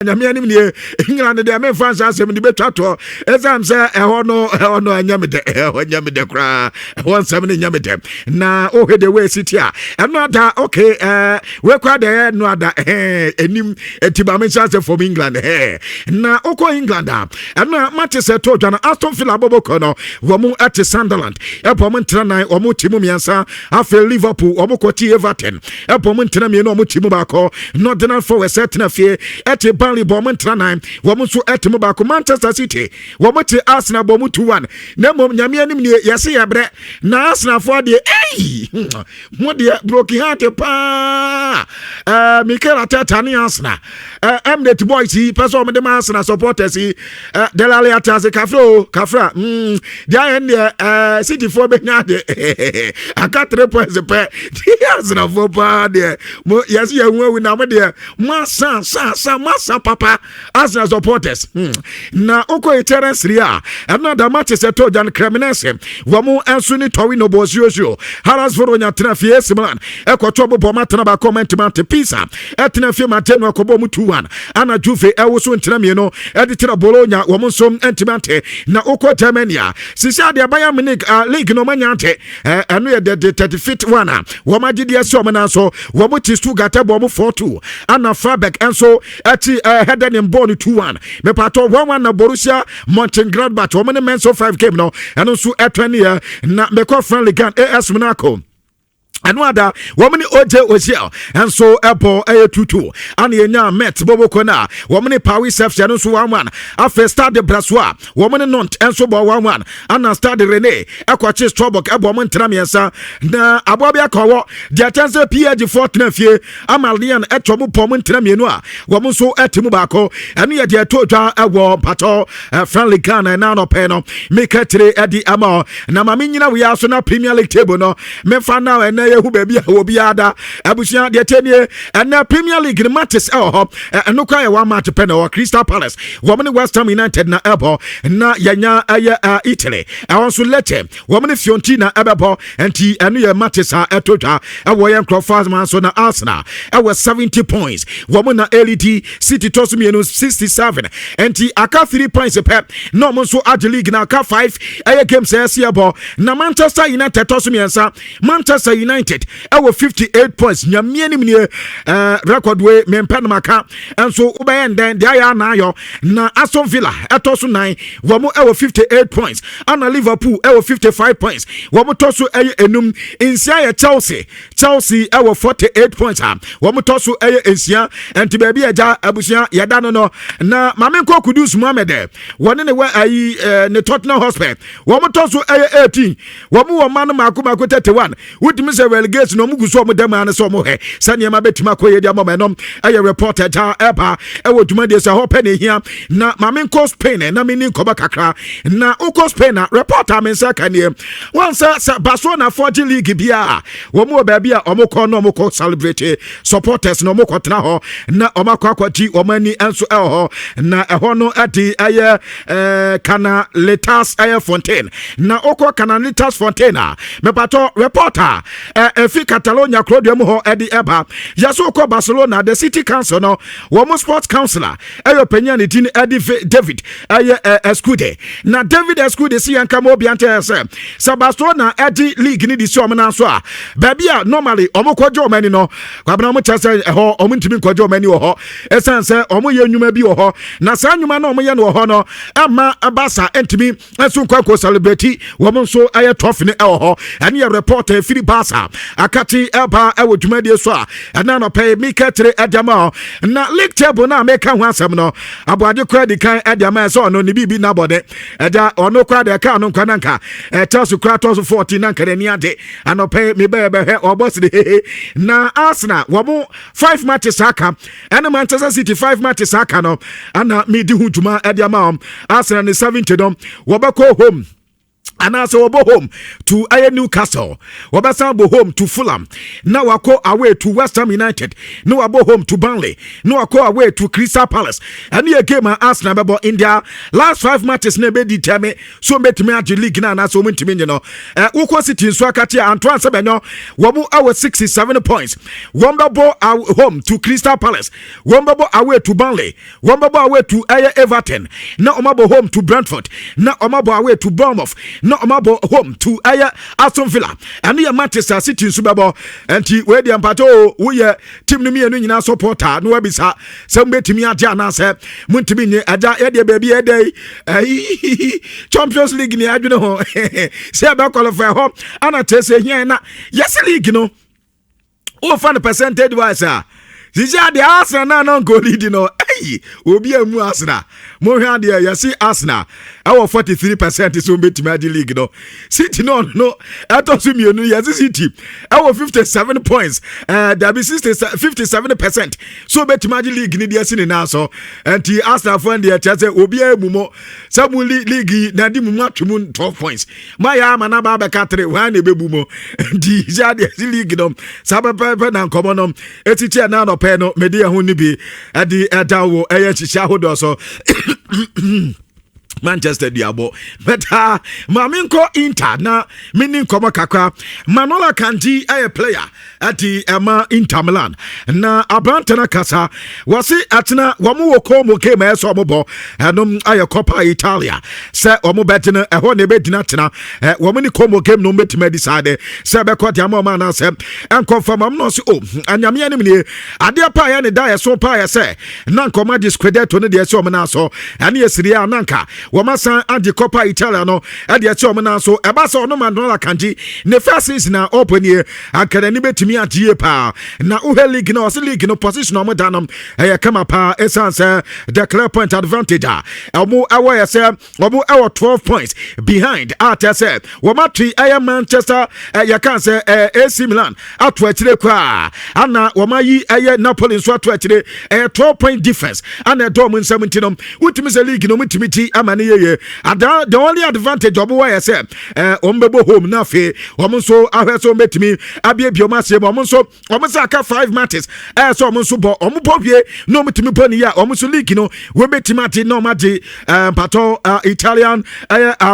Nyamianim ne England de me fans asem de betwato exam say ehɔ no anyamede anyamede kra ehɔ nsɛm ne nyamede na ohede we city a ɛno ada okay we kwa de no ada enim etiba me chance from England na okɔ England a ɛno Manchester to dwa na Aston Villa boboko no wo mu at Sunderland ɛpɔ mu ntranan wo mu timu miansa afɛ Liverpool wo mu kɔti Everton ɛpɔ mu ntranan me no wo mu timu baako Northern Forest setna fie ɛte Burnley bomb tranan womu so etemu ba ko Manchester City womu te Arsenal bomb 2-1 na mom nyame anim ne yese yebre na Arsenal for de mo de broken heart pa Mikel Arteta ne Arsenal Emirates boys person me de Arsenal supporters Delali atase kafra dia en City for be nya de aka 3 points pe Arsenal for pa de mo yese ye hu na mo de masa papa Arsenal supporters na oko Terence Ria another match is to Jan Cremonese wamu enso ni towi no bosio Haras Voronya trafie Milan ekoto bo matna ba comment pisa etna fie mateno akobo mu 2-1 ana Juve ewoso ntramie no editira Bologna wamu som entimante na oko Germania sisi ade Bayern Munich league no manyante eno ye the 35th one wamagidi ese omana so wamu ti Stuttgart bo mu 4-2 ana Freiburg enso eti headen in born 2-1 me pato 1-1 na Borussia Mönchengladbach wo me menso 5 game no eno so etwani na me ko friendly gan AS Monaco Anwada womani oje osiel enso ebo 2-2 ani enya met boboko na womani Paris FC no so 1-1 afa Stade Brassois womani Nantes enso bo 1-1 ana Stade Rennais ekwachi Strasbourg ebo mo ntram yensa na abobia kawo dia chance PSG Fortuna fie Amalian etomo pom ntram yenu a womo so etimu baako eno ye dia todwa ewo pato friendly Ghana na no pe no mekatre edi ama na mame nyina we aso na Premier League table no memfa na ene hu baby obi ada abusia de tenie na Premier League ni matches eno kwa ya one match pen o Crystal Palace women West Ham United na ebo na yanya Italy awonso Lecce women Fiorentina ebo enti eno ya matches etotwa ewo yan Crawford man so na Arsenal ewo 70 points women na LED City tosumi no 67 enti aka 3 points pe no mo so Ag League na aka 5 games ebo na Manchester United tosumi ensa Manchester United our 58 points nyamie nim ne record we mempen maka enso ubayen den dia ya na ayo na Aston Villa etoso 9 womo our 58 points ana Liverpool our 55 points womo toso enum insia ya Chelsea our 48 points womo toso ensia enti baabi eja abusia yada no na mamenko Kudus Mohamed woni ne wa ne Tottenham Hotspur womo toso 18 womo wo man mako 31 wutimi se relegate no muguso mo dem an so mo he sane ma betima koye dia momentum aye reporter ta eba ewo dwumade se hope ne hia na mamenko Spain na meni nkoba kakra na uko Spain na reporter men se kanie once Barcelona 40 league bia wo mo ba bia omoko no omoko celebrate supporters no omoko tena ho na omakwa kwati omani enso ho na eho no adi aye kana Letas aye Fontaine na uko kana Letas Fontaine me pato reporter efi Catalonia Claudio ho edi eba yaso ko Barcelona the city council no wo sports councillor penyan din edi David Escude na David Escude si yanka mo biante se Barcelona edi league ni di si omna so a baby a normally omokwajo omani no kwabna mo chase ho omuntimi kwajo omani ho esanse omoye nnwuma bi ho na sa nnwuma na omoye no ho no ama Barca entimi enso kwa celebrate wo mo so aye trophy ni ho ani reporter firi Barca akati eba ewo dwumade so a na no pay miketre adama na league table na meka ho asem no aboade kwa di kan adama so no ni bibi na bode eda ono kwa de ka no nkwananka Chelsea Kratos 14 na nkane ni ade anope me be he obos de na Arsenal wo mo 5 matches aka and Manchester City 5 matches aka no ana me di hu dwuma adama Arsenal ni 70 dom wo bako home and also we go home to Newcastle. We go home to Fulham. Now we go away to West Ham United. Now we go home to Burnley. Now we go away to Crystal Palace. And here game Arsenal in their last 5 matches ne be determine so bet me at league na so mintimi no. We go City nso akati Antoine Semenyo. We go our 67 points. We go home to Crystal Palace. We go away to Burnley. We go away to Everton. Now we go home to Brentford. Now we go away to Bournemouth. No amabo home to Aston Villa and the Manchester City Subabo and where the ampato we team no me no supporter no bisa some betimi aja na say muntimi nye aja e de baby e dey Champions League ni adwene ho say ba qualify ho ana tese here na yes league no o fan percentage wise Zija the Arsenal na go lead no obi amu Arsenal mo hwa de ya see Arsenal our 43% so betimi adi league no City no ato so mienu ya City our 57 points there be 57% so betimi adi league ni dia sini na so anti Arsenal for the chance obi amu mo samu league na di mu atwemu 12 points maya mana ba be ka 3 wan e bebu mo di ja de league no sabapepe na nkomo no etiche na no pe no media ho ni bi adi edawo eye chicha hodo so Manchester Diabo but maminko Inter na meaning koma kakra Manola Kanji a player at the Inter Milan na abrantana kasa wasi atena wamu woko mo came as omobo anum aya Coppa Italia se omo betina eho ne bedina tena wamu ni komo game no betima decide se be kwati amoma na se en confirm am no se o anyame anim ne ade pa ya ne da so pa ya se na nkoma discredit no de se omo na so ane yesiri ananka Wamasan adi Coppa Italia no adi achi omuna so eba so no Manola Kanji ne first season na open here akara ni betimi atie pa na uhe league no so league no position omo danom kama pa essence the clear point advantage omo awo say omo 12 points behind at say womatri Manchester can say AC Milan ato akire kwa ana womayi Napoli so ato akire 12-point difference ana do mo 17 no utimi se league no mutimiti amane ye the only advantage of why say ombebo home na fe omonso ahweso metimi abiebio masie omonso aka 5 matches so omonso bo ombo wie no metimi poni ya omonso league no we betimati no maji pato Italian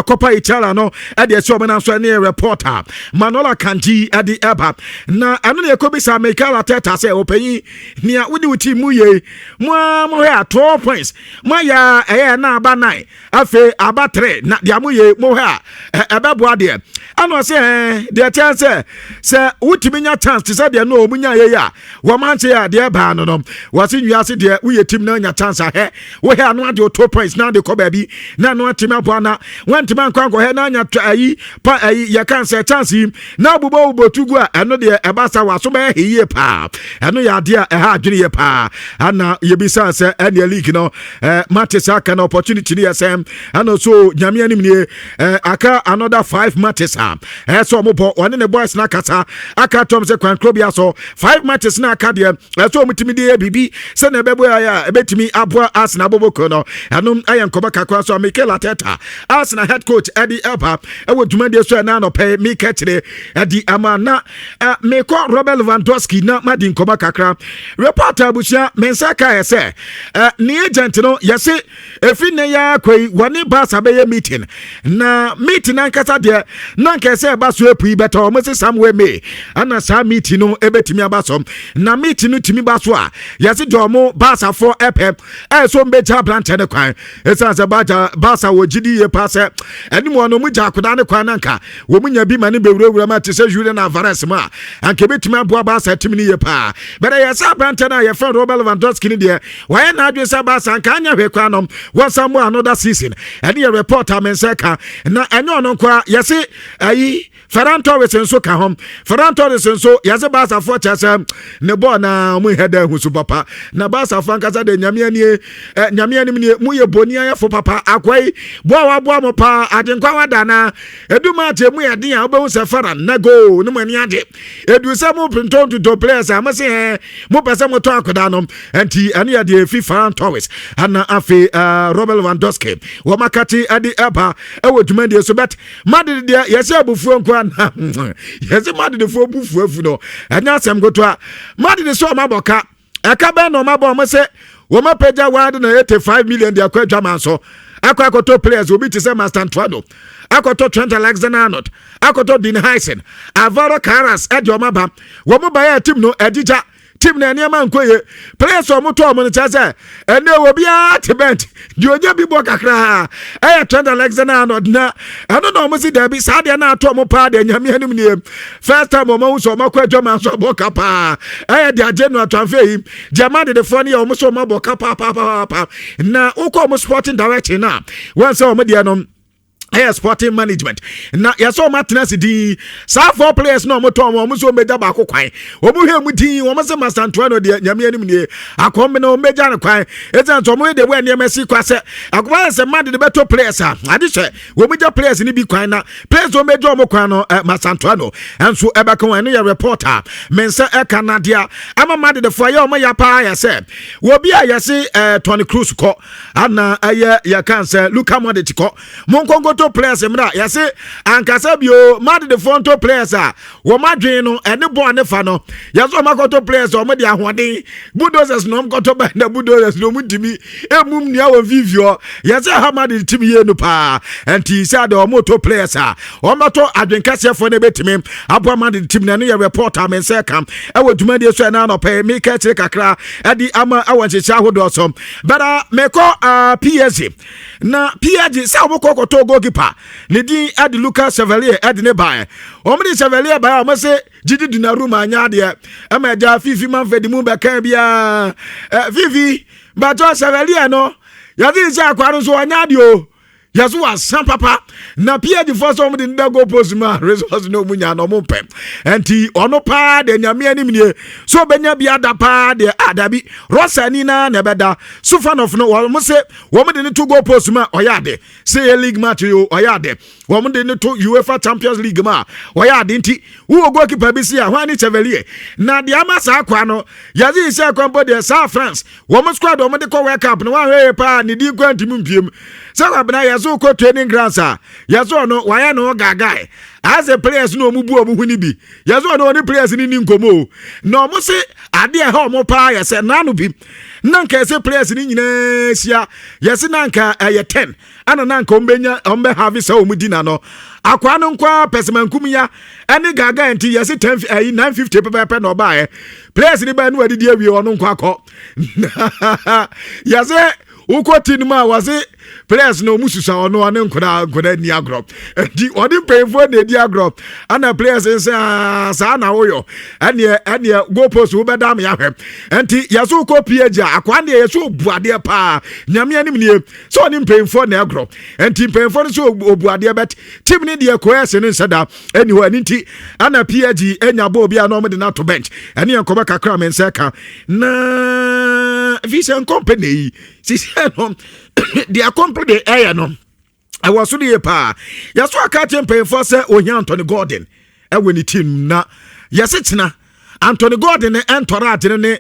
Coppa Italia no e de so omena so ne reporter Manola Kanji at the eba na anu ne ekobisa Mikel Arteta say opanyi nia wudi wuti mu ye mo ya 12 points mo ya na aba 9 afe aba 3 na dia moye mo ha ebebo de ano se de chance se utimi nya chance se de no omunya ye ya wo manche ya de ba no no wase nwiase de uye tim na nya chance he wo he ano de 2 points na de ko ba bi na no atimi abo na wantima ankwanko he na nya ayi pa ayi ya kan se chance na bubo botugu a eno de ebasa waso ba he ye pa eno ya de a ha adwene ye pa ana ye bisa se ene league no matches aka na opportunity ni SM and so nyame anim nie aka another 5 matches so mo one ne boys na kasa aka tom se kwan krobia so 5 matches na aka de so mutimi de bibi se na bebo ya ebetimi aboa Arsenal boboko no anum ayen koba kakwa so Mikel Arteta Arsenal head coach Eddie Elba ewo dwumade so na no pay me ketire Eddie amana me ko Robert Lewandowski na madin koba kakra reporter busia mensaka ese ni agent no yese efi ne ya kwai wani Barca be meeting na meeting ankasa de na nkese ba so epu beta o mose somewhere me ana sa meeting no ebetimi abasom na meeting no timi ba so a yesi do mo Barca for epep so mbeja branch ne kwan esa se Barca wo gidi ye passe enimo no mu ja koda ne kwan nanka wo munya bi mane bewurawura ma tese Julian Alvarez ma anke betimi aboa Barca timi ni ye pa bere yesa branch na ye friend Robert Lewandowski ni de why na adwe sa Barca anka anya hwe kwan no another season and your reporter menseka na enyo no kwa yesi ayi Ferran Torres nso ka hom Ferran Torres nso yase Barca for chase ne ball na mu header hu su papa na Barca for nkasa de nyame anim ne mu ye boni ayefo papa akwai boa wa boa mo pa adenkwa wada na eduma te mu ye den a obehu se Ferran na go no mani ade edu se mu pinton to players amase mu pese mo to akoda no enti ane ya de fi Ferran Torres ana afi Robert Lewandowski wo makati ade eba ewoduma de so bet Madrid de yase abufuo nkwa yase Madrid fo bufuo afu no anya asem goto a Madrid so maboka aka be no mabo mo se wo mapeja ward na 85 million de akwadwa manso akwakoto players obi te se Master Antoine akoto Trent Alexander-Arnold akoto Dean Heisen Alvaro Carras ediomaba wo mo ba ya team no edija team na niam nkoye players o moto o mo nchaze ene obi a tebent di onya bi bo kakra Trent Alexander-Arnold na eno no mo si da bi sa de na ato mo pa de nyame anim nie first time o mo so makwadwa man so bo kapa di agenu atwanfe yi Germany de fo ne o mo so mo bo kapa pa na uko mo sporting director na wan say o mo de no sporting management na yaso matness di sa four players no moto mo so meja ba kokwan o mu hwe mu din o mo se Master Antoine de nyame anim nie akombe no meja ne kwan ezan so mo de we ne mesi kwase akwa se mad de beto players ade hwe wo meja players ni bi kwan na players o meja o mo kwan no Master Antoine enso ebeka wan ne reporter mensa Canada ama mad de fo ya o mo ya pa ya se wo bi a ya se Toni Kroos ko ana ya kan se Luka Modric ko mon kongo players mra yase ankasa bio mad de fonto players wo madwen no ene bo ne fa no yaso makoto players o mo de ahoden bulldozers no mkoto ba na bulldozers no mudimi emum nia wo vivio yase ha mad de tim ye no pa enti sa de o moto players o mato adwenkase fo ne betimi abo mad de tim na no ye reporter men se kam e wo duma de so na no pa me ka chire kakra edi ama awanchecha hodo so bada meko PSG na PSG sa wo kokoto goalkeeper ne din adi Lucas Chevalier adi ne bae omri Chevalier bae o mase Gigi Donnarumma anya de e ma ja fifi man fedi mu be kan bia fifi ba to Chevalier no ya di se akwaro so anya de o yaso wa san papa na PSG for so omri nda go post ma resource no munya no mo pem enti ono pa de nyame anim nie so benya bia da pa de adabi Rosani na beda Sufanov no wo mo se wo mo de to go post ma oyade say league match yo oyade wo mo de to UEFA Champions League ma oyade nti wo goalkeeper bi si a Hwani Chevalier na de ama sa akwa no yazi se akwa bo de South France wo mo squad wo mo de ko World Cup no wa hwe pa ne di kwanti mu mpiem sa abna yazo ko training grounds yazo no waya no gagai as a players no mubu omuhuni bi yazo no ni players ni nkomo no mo se ade e ha mo pa yese nanu bi nanka ese players ni nyina sia yese nanka 10 ana nanka ombe have se omudina no akwa no nkwa pesmankum ya ene gaga enti yese 10 950 pepe no ba players ni ba no adidi awie ono nkwa akọ yese ukoti ma wase players no mususa ono ane nkora ni agro di odi payfo na di agro ana players say sa na oyo ane go post wo bedam ya hwem enti yaso ko PSG akwa ne yaso buade pa nyame anim nie so oni payfo na agro enti payfo no so obuade bet team ne de ko ese ne sada eni ho ani nti ana PSG enya bo bia no mo de na to bench ene enkoba kakra men se ka na vision company si no dia company no I was so dey pa yaso aka champion for say ohia Anthony Gordon e weni team na yasetina Anthony Gordon entorat ne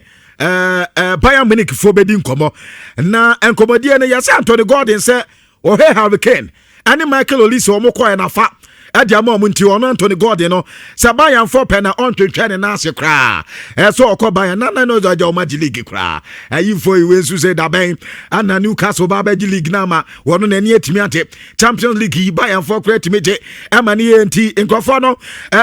Bayern Munich fo bedi nkomo na enkomodie ne yase Anthony Gordon say o he Harry Kane ani Michael Olise o mo koy na fa adi ama omunti ono Anthony Gordon no Sabayan for pen na on twetwe na ase kra so okoban na no zaja o Madrid league kra ayi fo iwe su say da ben ana Newcastle ba ba league na ma wono na ni etimi ate Champions League Bayern for kra timije ama ni enti nkofo no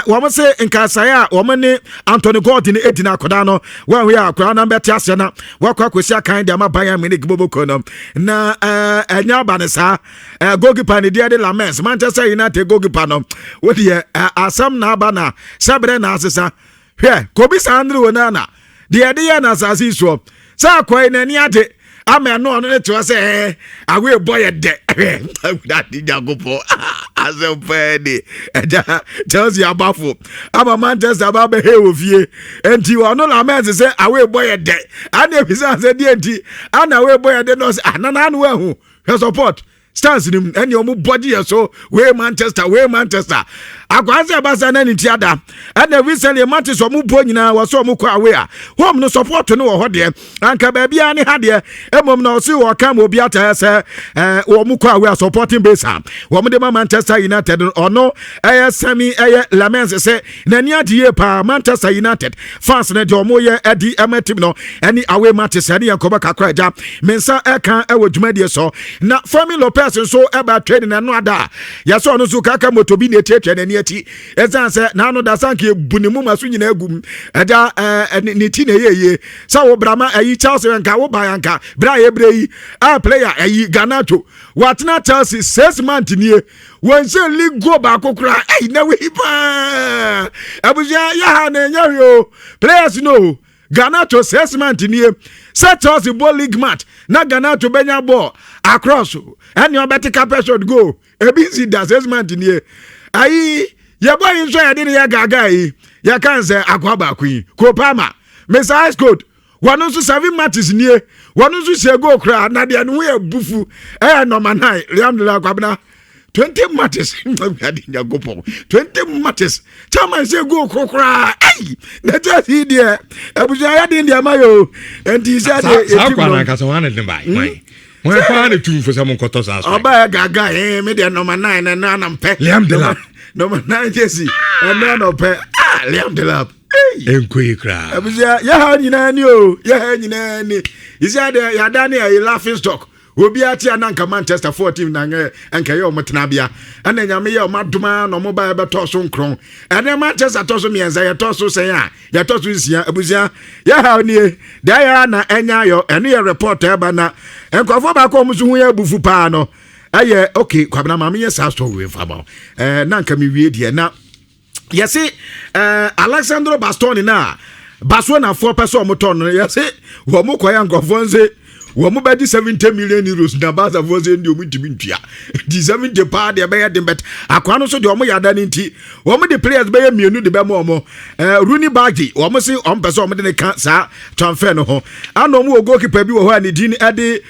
wo mo say nkasaya wo mo ni Anthony Gordon edina akoda no wa we akra na beti ase na wakwa kwesi akan de ama Bayern Munich boboko no na enya ba ne sa goalkeeper ni dia de Lamens Manchester United goalkeeper no wodi asam na abana sabre na asesa hwe kobi sandro wonana de de ya na asasi so sa kwai na ni ade ama no no to say awe boy de that di jagopo as a penny. Chelsea abafo. Ama Manchester ababe he ofie. Enti wono la men say away boy de. Ana bisa say die enti. Ana away boy de no say anana anu ehu. Her support. Stance nim any omu body so we Manchester akwanse abasa na ntiada and recently Manchester omu bo nyina wo so omu kwa we a home no support no wo hode anka ba bia ne hade emom na osi wo kam obi ata se omu kwa we supporting base am wo de Manchester United ono semi lamens se na ni adie pa Manchester United fans na de omu ye adi amatim no any away matches ani yankoba kakra ja mensa eka ewo dwumadie so na family person so eba training na no ada ya so no so kaka motobi na tietia na niati ezan se na no da sanke bunimu maso nyina agum ada ni ti na yeye sa wo brama ayi Chelsea nka wo ba yanka bra ye bre a player ayi Ganato watna Chelsea 6 months nie won se league go ba kokura ai na we pa abuja ya ha na nya yo players no Ganato 6 months nie set us the ball league match na Ganato benya ball across and your better capacity go a busy assessment in here ayi your boy in so ya dey ya gaga yi ya kan say akwaba queen Kopama Mr. Ice Code one also 7 matches near one also say go cry na dey no we bufu number 9 Alhamdulillah kwabna 20 matches 20 matches chama say go kokra ai na just he there abuja ya dey there mayo and he said akwana ka so wan dey buy mai when find it too for some kotos as oba gaga me dey number 9 na na mpe Liam Delap number 9 Jesse and no pe Liam Delap enkoyi kra abuja ya ha nyina ni o ya ha nyina ni is ya there ya dani a laughing stock obi ati ananka Manchester 14 na enka ye omtena bia ana nyame ye omadoma no mobile beto so nkron ene Manchester to so mienza ye to so sen a ye to so nsia abusia ya ha ni da ya na enya yo ene ye report eba na enkofo ba ko musu hu ya bufu pa no aye okay kwabna ma me ye sa story fa ba nanka mi wie die na yesi Alexandro Bastoni na Barcelona 4 person moton no yesi wo mo koya nkofo nze wo mo bedi 70 million euros na Barca for say ndi omutimi ntua di 70 pa de be ye de bet akwa no so de omo yada ni nti wo mo de players be ye mienu de be mo omo Rooney Bargi wo mo se on person omo de ne ka sa transfer no ho ano mo goalkeeper bi wo ho ani din e de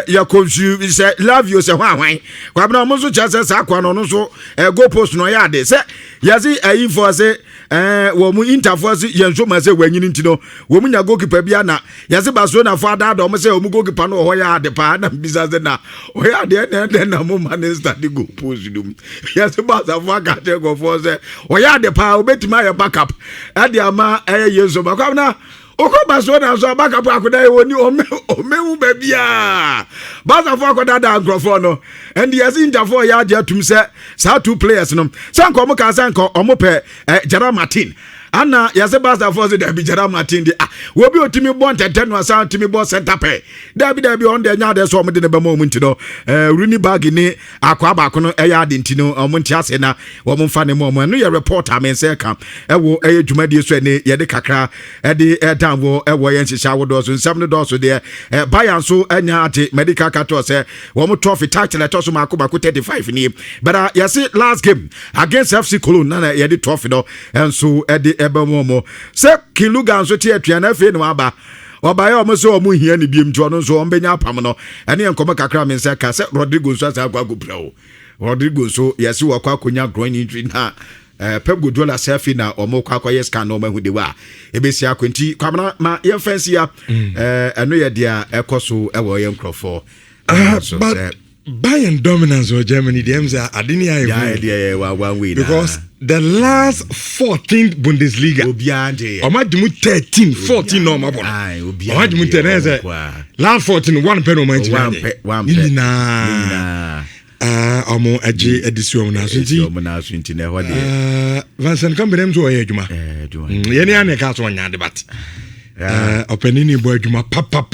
Yakonsu se Lavio se ho ahwan kwa bna omo so chase sa akwa no so goal post no ya de se yazi ayin for say wo mo interforce yenso ma se wanyini nti no wo mo nya goalkeeper bi ana yazi Barcelona for ada do mo se goalkeeper no ho ya de pa na bizaze na o ya de na mo manista de go post dum ya se Barca for ka te go for say o ya de pa obetima ya backup e de ama yeso ba kwa na o ko Barcelona so backup akoda e woni o mehu ba bia Barca for akoda da grofo no and yes interfor ya je tum say sa 2 players no sanko mo ka sanko o mo pe Gerard Martin Anna yase Barca for the Gerard Martin de wo bi otimi bon tete no asa otimi bon center pair dabi on de nya de so mo de ne ba mo nti no Rooney Bag ni akwa ba ko no eya de nti no mo nti ase na wo mo fa ne mo no ye reporter men se ka wo dwumadi so ne ye de kakra de dan wo wo ye nhihya wo do so nsam do so de Bayern so anya ate medical kato se wo mo trophy title to so makoba ko 35 ni but yase last game against FC Cologne na ye de trophy do enso de ebe momo se Kilugan so tie atuana fe no aba obaye omo so omo hia ne biem to no so ombenya apam no ene enkomo kakra men se ka se Rodrigo so asa agwa go Rodrigo so yesi wakwa akonya groin injury na Pep Guardiola selfie na omo kwa yes kan no mahu de wa ebesi akwenti kwamna ma ye fancy ya eno ye dia ekoso ewo ye nkrofo so Bayern dominance of Germany, them say one way because the last 14th Bundesliga, Omajimu 13, 14 no mabon. Omajimu 13 last 14 one pen on my Nina. Omo aji edition na sunti na hode. Vincent come them to ejuma. Yeni ane ka so nya debat. Openini boy juma papa.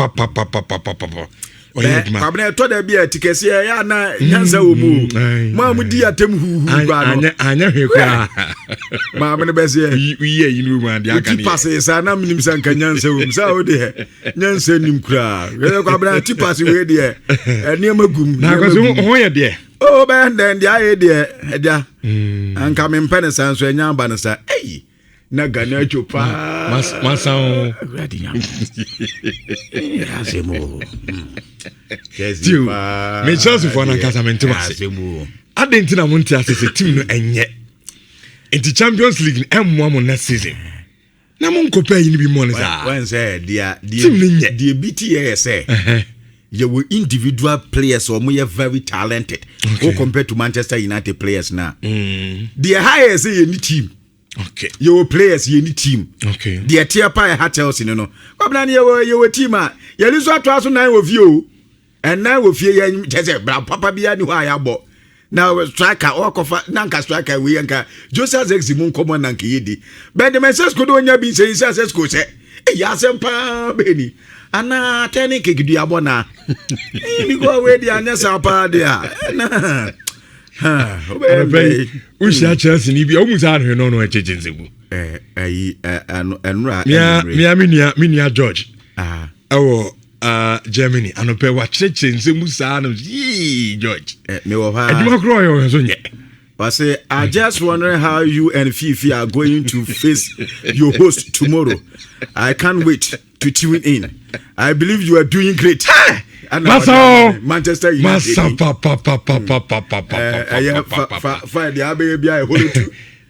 Kwabena to da bia tikese ya na nyansa wo mu ma mu di atem huhu ba no anya hwekwa ma me be se wiye yinu ma dia kan ti passe sa na minim san kan nyansa wo sa wo de nyansa nim kura kwabena ti passe we de ene magum na ko so ho ye de oh ben den dia ye de edia anka me mpene san so enya ba no sa na gana chopa masao ready nya asemo Tiu, me Chelsea for na casamento asemo adentina monti asese team no enye enti Champions League emmo mo next season na mo nkopa yi ni bi mo ne sa when say dia BT say you were individual players or more very talented compared to Manchester United players now the highest in the team. Okay. Your players you need team. Okay. The tier pie hat Chelsea no. Kwabna your team you lose what 2009 of you and now with you just papa bia ni wa yabo. Now striker or kofa nanka striker we yanka Joseph Zeximun come on nanka yedi. But the message could only be say says ko say ya sempa beni. Ana tani ke gidu abona. Ni go we dia anya sapa dia. Ushia Chelsea ni bi o musa no no echechensebu enra minia George ewo Germany anope wa chechensebu sa no George me wo ha aduma kro yo so nye say I just wondering how you and Fifi are going to face your host tomorrow. I can't wait to tune in. I believe you are doing great. Manchester United.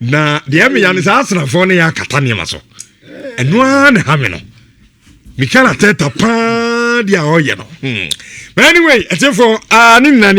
Na the emi ya ni sa Arsenal for ne ya kata ne maso. Eno an ha me no. Mi kana teta pa dia oye no. But anyway, it's for ni na